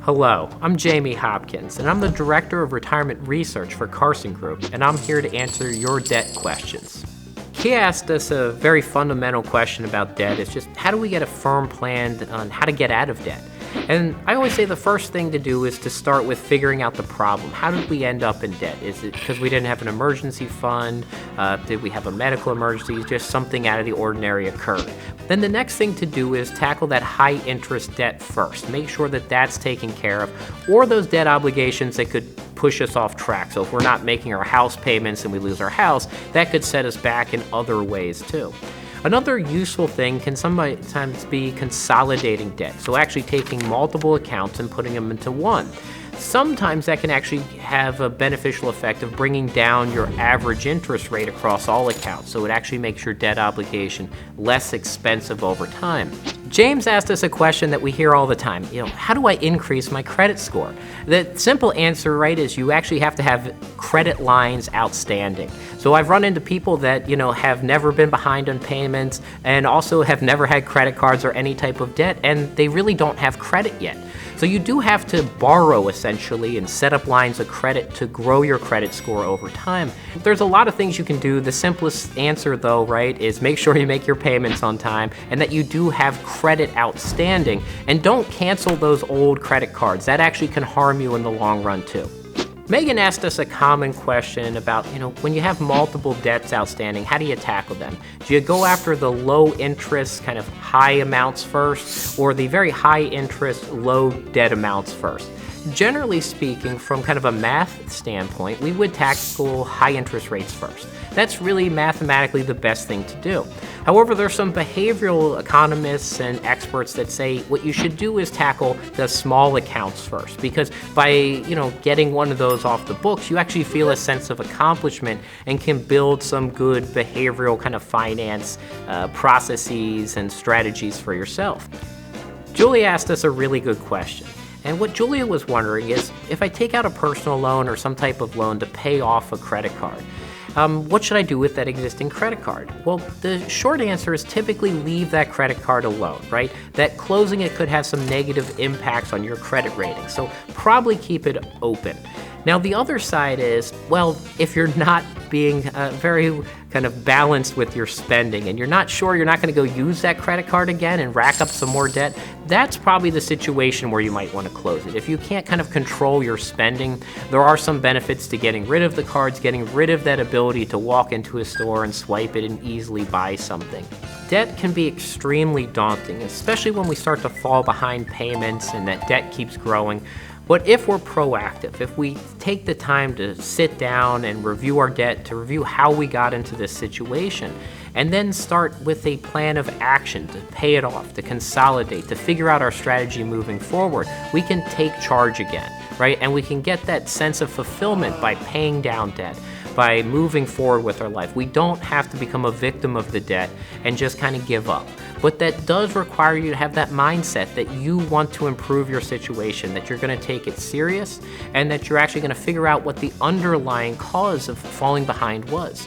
Hello, I'm Jamie Hopkins, and I'm the Director of Retirement Research for Carson Group, and I'm here to answer your debt questions. He asked us a very fundamental question about debt. It's just, how do we get a firm plan on how to get out of debt? And I always say the first thing to do is to start with figuring out the problem. How did we end up in debt? Is it because we didn't have an emergency fund? Did we have a medical emergency? Just something out of the ordinary occurred. Then the next thing to do is tackle that high interest debt first. Make sure that that's taken care of, or those debt obligations that could push us off track. So if we're not making our house payments and we lose our house, that could set us back in other ways too. Another useful thing can sometimes be consolidating debt, so actually taking multiple accounts and putting them into one. Sometimes that can actually have a beneficial effect of bringing down your average interest rate across all accounts, so it actually makes your debt obligation less expensive over time. James asked us a question that we hear all the time. How do I increase my credit score? The simple answer, right, is you actually have to have credit lines outstanding. So I've run into people that, have never been behind on payments and also have never had credit cards or any type of debt, and they really don't have credit yet. So you do have to borrow essentially and set up lines of credit to grow your credit score over time. There's a lot of things you can do. The simplest answer though, right, is make sure you make your payments on time and that you do have credit outstanding, and don't cancel those old credit cards. That actually can harm you in the long run too. Megan asked us a common question about, when you have multiple debts outstanding, how do you tackle them? Do you go after the low interest, kind of high amounts first, or the very high interest, low debt amounts first? Generally speaking, from kind of a math standpoint, we would tackle high interest rates first. That's really mathematically the best thing to do. However, there's some behavioral economists and experts that say what you should do is tackle the small accounts first, because by getting one of those off the books, you actually feel a sense of accomplishment and can build some good behavioral kind of finance processes and strategies for yourself. Julia asked us a really good question. And what Julia was wondering is, if I take out a personal loan or some type of loan to pay off a credit card, what should I do with that existing credit card? Well, the short answer is typically leave that credit card alone, right? That closing it could have some negative impacts on your credit rating, so probably keep it open. Now, the other side is, well, if you're not being very kind of balanced with your spending and you're not sure you're not going to go use that credit card again and rack up some more debt, that's probably the situation where you might want to close it. If you can't kind of control your spending, there are some benefits to getting rid of the cards, getting rid of that ability to walk into a store and swipe it and easily buy something. Debt can be extremely daunting, especially when we start to fall behind payments and that debt keeps growing. But if we're proactive, if we take the time to sit down and review our debt, to review how we got into this situation, and then start with a plan of action to pay it off, to consolidate, to figure out our strategy moving forward, we can take charge again, right? And we can get that sense of fulfillment by paying down debt, by moving forward with our life. We don't have to become a victim of the debt and just kind of give up. But that does require you to have that mindset that you want to improve your situation, that you're going to take it serious, and that you're actually going to figure out what the underlying cause of falling behind was.